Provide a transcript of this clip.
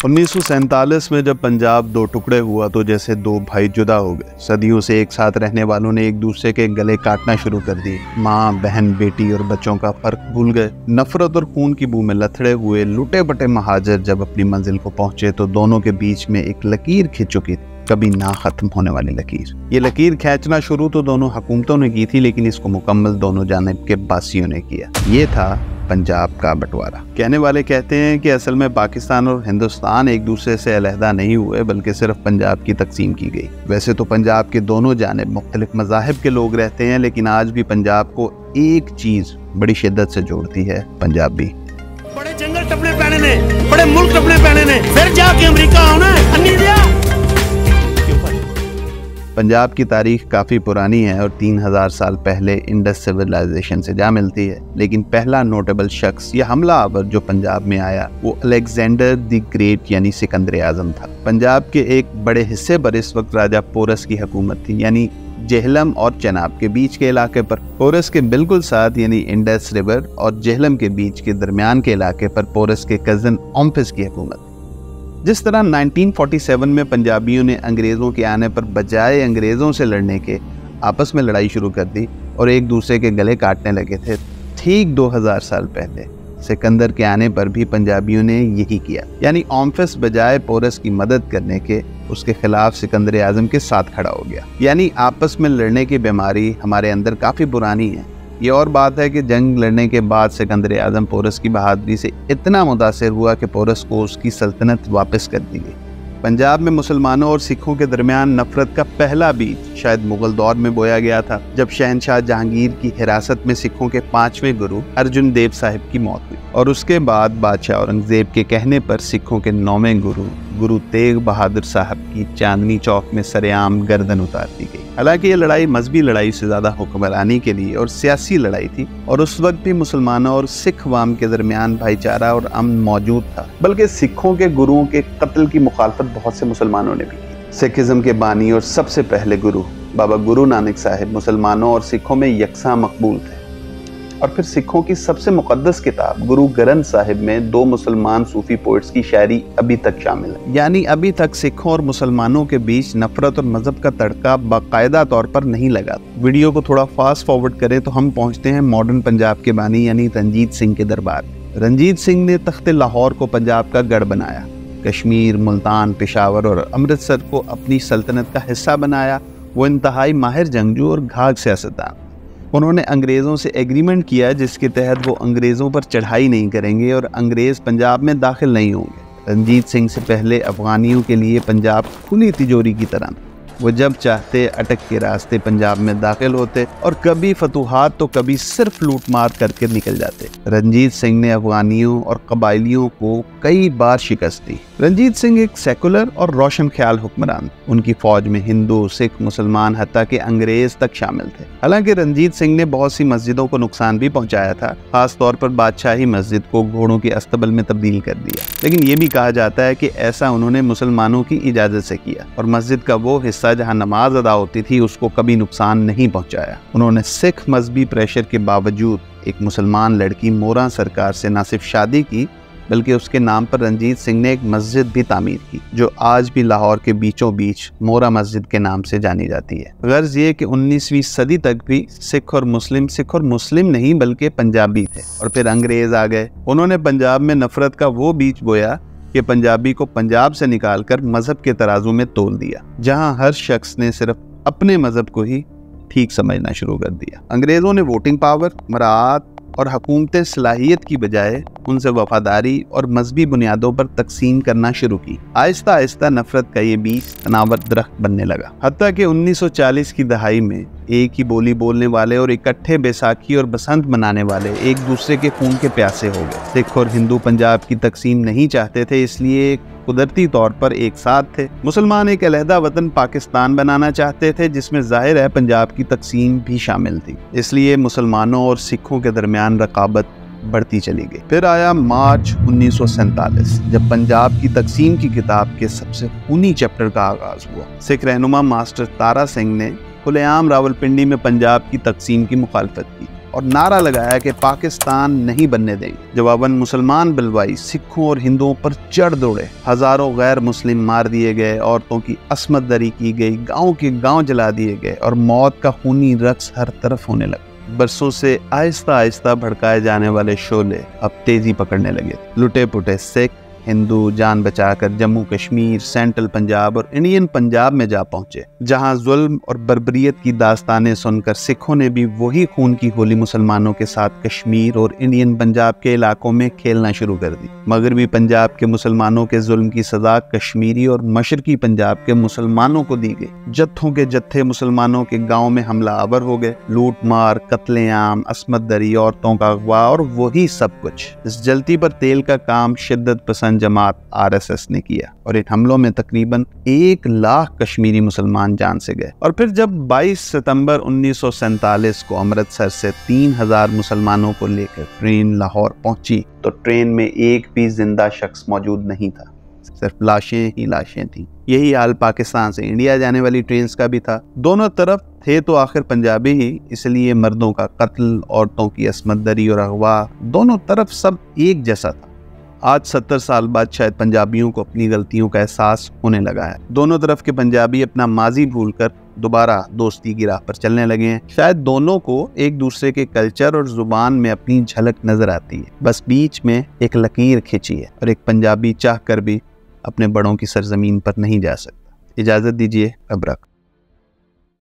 1947 में जब पंजाब दो टुकड़े हुआ तो जैसे दो भाई जुदा हो गए। सदियों से एक साथ रहने वालों ने एक दूसरे के गले काटना शुरू कर दिए। माँ, बहन, बेटी और बच्चों का फर्क भूल गए। नफरत और खून की बू में लथड़े हुए लुटे बटे महाजर जब अपनी मंजिल को पहुंचे तो दोनों के बीच में एक लकीर खिंच चुकी थी, कभी ना खत्म होने वाली लकीर। ये लकीर खींचना शुरू तो दोनों हुकूमतों ने की थी, लेकिन इसको मुकम्मल दोनों जानिब के बासियों ने किया। ये था पंजाब का बंटवारा। कहने वाले कहते हैं कि असल में पाकिस्तान और हिंदुस्तान एक दूसरे से अलहदा नहीं हुए, बल्कि सिर्फ पंजाब की तकसीम की गई। वैसे तो पंजाब के दोनों जानिब मुख्तलिफ मज़ाहिब के लोग रहते हैं, लेकिन आज भी पंजाब को एक चीज बड़ी शिद्दत से जोड़ती है, पंजाबी। बड़े जंगल टपने पैने ने, बड़े मुल्क टपने पैने ने, फिर जाके अमेरिका आना है। पंजाब की तारीख काफ़ी पुरानी है और 3000 साल पहले इंडस सिविलाइजेशन से जा मिलती है, लेकिन पहला नोटेबल शख्स या हमला आवर जो पंजाब में आया वो अलेक्जेंडर द ग्रेट यानी सिकंदर आजम था। पंजाब के एक बड़े हिस्से पर इस वक्त राजा पोरस की हुकूमत थी, यानी जेहलम और चनाब के बीच के इलाके पर। पोरस के बिल्कुल साथ यानी इंडस रिवर और जेहलम के बीच के दरमियान के इलाके पर पोरस के कजन ओम्फिस की हुकूमत। जिस तरह 1947 में पंजाबियों ने अंग्रेज़ों के आने पर बजाय अंग्रेज़ों से लड़ने के आपस में लड़ाई शुरू कर दी और एक दूसरे के गले काटने लगे थे, ठीक 2000 साल पहले सिकंदर के आने पर भी पंजाबियों ने यही किया, यानी ओम्फिस बजाय पोरस की मदद करने के उसके खिलाफ सिकंदर आजम के साथ खड़ा हो गया। यानी आपस में लड़ने की बीमारी हमारे अंदर काफ़ी पुरानी है। ये और बात है कि जंग लड़ने के बाद सिकंदर आजम पोरस की बहादुरी से इतना मुतासिर हुआ कि पोरस को उसकी सल्तनत वापस कर दी गई। पंजाब में मुसलमानों और सिखों के दरमियान नफरत का पहला बीज शायद मुगल दौर में बोया गया था, जब शहनशाह जहांगीर की हिरासत में सिखों के 5वें गुरु अर्जुन देव साहिब की मौत हुई और उसके बाद बादशाह औरंगजेब के कहने पर सिखों के 9वें गुरु तेग बहादुर साहब की चांदनी चौक में सरेआम गर्दन उतार दी गई। हालांकि ये लड़ाई मजहबी लड़ाई से ज्यादा हुक्मरानी के लिए और सियासी लड़ाई थी और उस वक्त भी मुसलमानों और सिख अवाम के दरमियान भाईचारा और अमन मौजूद था, बल्कि सिखों के गुरुओं के कत्ल की मुखालफत बहुत से मुसलमानों ने भी की। सिखिज्म के बानी और सबसे पहले गुरु बाबा गुरु नानक साहिब मुसलमानों और सिखों में यकसा मकबूल थे। और फिर सिखों की सबसे मुकद्दस किताब गुरु ग्रंथ साहिब में 2 मुसलमान सूफी पोइट्स की शायरी अभी तक शामिल है। यानी अभी तक सिखों और मुसलमानों के बीच नफरत और मजहब का तड़का बाकायदा तौर पर नहीं लगा। वीडियो को थोड़ा फास्ट फॉरवर्ड करें तो हम पहुंचते हैं मॉडर्न पंजाब के बानी यानी रंजीत सिंह के दरबार। रंजीत सिंह ने तख्ते लाहौर को पंजाब का गढ़ बनाया, कश्मीर, मुल्तान, पेशावर और अमृतसर को अपनी सल्तनत का हिस्सा बनाया। वो इंतहाई माहिर जंगजू और घाघ सियासतदान। उन्होंने अंग्रेज़ों से एग्रीमेंट किया जिसके तहत वो अंग्रेज़ों पर चढ़ाई नहीं करेंगे और अंग्रेज़ पंजाब में दाखिल नहीं होंगे। रंजीत सिंह से पहले अफ़गानियों के लिए पंजाब खुली तिजोरी की तरह, वो जब चाहते अटक के रास्ते पंजाब में दाखिल होते और कभी फतूहात तो कभी सिर्फ लूट मार करके निकल जाते। रंजीत सिंह ने अफगानियों और कबायलियों को कई बार शिकस्त दी। रंजीत सिंह एक सेकुलर और रोशन ख्याल हुक्मरान। उनकी फौज में हिंदू, सिख, मुसलमान हत्ता के अंग्रेज तक शामिल थे। हालांकि रंजीत सिंह ने बहुत सी मस्जिदों को नुकसान भी पहुंचाया था, खास तौर पर बादशाही मस्जिद को घोड़ों के अस्तबल में तब्दील कर दिया। लेकिन ये भी कहा जाता है कि ऐसा उन्होंने मुसलमानों की इजाजत से किया और मस्जिद का वो हिस्सा जहां नमाज अदा होती थी उसको कभी नुकसान नहीं पहुंचाया। उन्होंने सिख मजहबी प्रेशर के बावजूद एक मुसलमान लड़की मोरा सरकार से न सिर्फ शादी की बल्कि उसके नाम पर रंजीत सिंह ने एक मस्जिद भी तामीर की, जो आज भी लाहौर के बीचों बीच मोरा मस्जिद के नाम से जानी जाती है। गर्ज ये कि 19वीं सदी तक भी सिख और मुस्लिम नहीं बल्कि पंजाबी थे और फिर अंग्रेज आ गए। उन्होंने पंजाब में नफरत का वो बीज बोया कि पंजाबी को पंजाब से निकालकर मजहब के तराजू में तोल दिया, जहां हर शख्स ने सिर्फ अपने मजहब को ही ठीक समझना शुरू कर दिया। अंग्रेजों ने वोटिंग पावर, मराहत और हुकूमतें सलाहियत की बजाय उनसे वफादारी और मजहबी बुनियादों पर तकसीम करना शुरू की। आहिस्ता आहिस्ता नफरत का ये बीज तनावर दरख्त बनने लगा, हत्ता कि 1940 की दहाई में एक ही बोली बोलने वाले और इकट्ठे बैसाखी और बसंत मनाने वाले एक दूसरे के खून के प्यासे हो गए। सिख और हिंदू पंजाब की तकसीम नहीं चाहते थे, इसलिए कुदरती तौर पर एक साथ थे। मुसलमान एक अलहदा वतन पाकिस्तान बनाना चाहते थे, जिसमें जाहिर है पंजाब की तकसीम भी शामिल थी। इसलिए मुसलमानों और सिखों के दरमियान रकाबत बढ़ती चली गई। फिर आया मार्च 1947, जब पंजाब की तकसीम की किताब के सबसे खूनी चैप्टर का आगाज हुआ। सिख रहनुमा मास्टर तारा सिंह ने खुलेआम रावलपिंडी में पंजाब की तकसीम की मुखालफत की। और नारा लगाया कि पाकिस्तान नहीं बनने देंगे। जवाबन मुसलमान बलवाई सिखों और हिंदुओं पर चढ़ दौड़े। हजारों गैर मुस्लिम मार दिए गए, औरतों की असमत दरी की गई, गाँव के गाँव जला दिए गए और मौत का खूनी रक्स हर तरफ होने लगा। बरसों से आहिस्ता आहिस्ता भड़काए जाने वाले शोले अब तेजी पकड़ने लगे। लुटे पुटे सिख हिंदू जान बचाकर जम्मू कश्मीर, सेंट्रल पंजाब और इंडियन पंजाब में जा पहुंचे, जहां जुल्म और बर्बरियत की दास्तानें सुनकर सिखों ने भी वही खून की होली मुसलमानों के साथ कश्मीर और इंडियन पंजाब के इलाकों में खेलना शुरू कर दी। मगरबी पंजाब के मुसलमानों के जुल्म की सजा कश्मीरी और मशरकी पंजाब के मुसलमानों को दी गई। जत्थों के जत्थे मुसलमानों के गाँव में हमला आवर हो गए। लूट मार, कत्लेआम, असमत दरी, औरतों का अगवा और वही सब कुछ। इस जलती पर तेल का काम शिद्दत पसंद जमात आरएसएस ने किया और इन हमलों में तकरीबन 1 लाख कश्मीरी मुसलमान जान से गए। और फिर जब 22 सितंबर 1947 को अमृतसर से 3000 मुसलमानों को लेकर ट्रेन लाहौर पहुंची तो ट्रेन में एक भी जिंदा शख्स मौजूद नहीं था, सिर्फ लाशें ही लाशें थीं। यही हाल पाकिस्तान से इंडिया जाने वाली ट्रेन का भी था। दोनों तरफ थे तो आखिर पंजाबी ही, इसलिए मर्दों का कत्ल, औरतों की असमत दरी और अगवा, दोनों तरफ सब एक जैसा था। आज 70 साल बाद शायद पंजाबियों को अपनी गलतियों का एहसास होने लगा है। दोनों तरफ के पंजाबी अपना माजी भूलकर दोबारा दोस्ती की राह पर चलने लगे हैं। शायद दोनों को एक दूसरे के कल्चर और जुबान में अपनी झलक नजर आती है, बस बीच में एक लकीर खिंची है और एक पंजाबी चाह कर भी अपने बड़ों की सरजमीन पर नहीं जा सकता। इजाजत दीजिए, अब रख।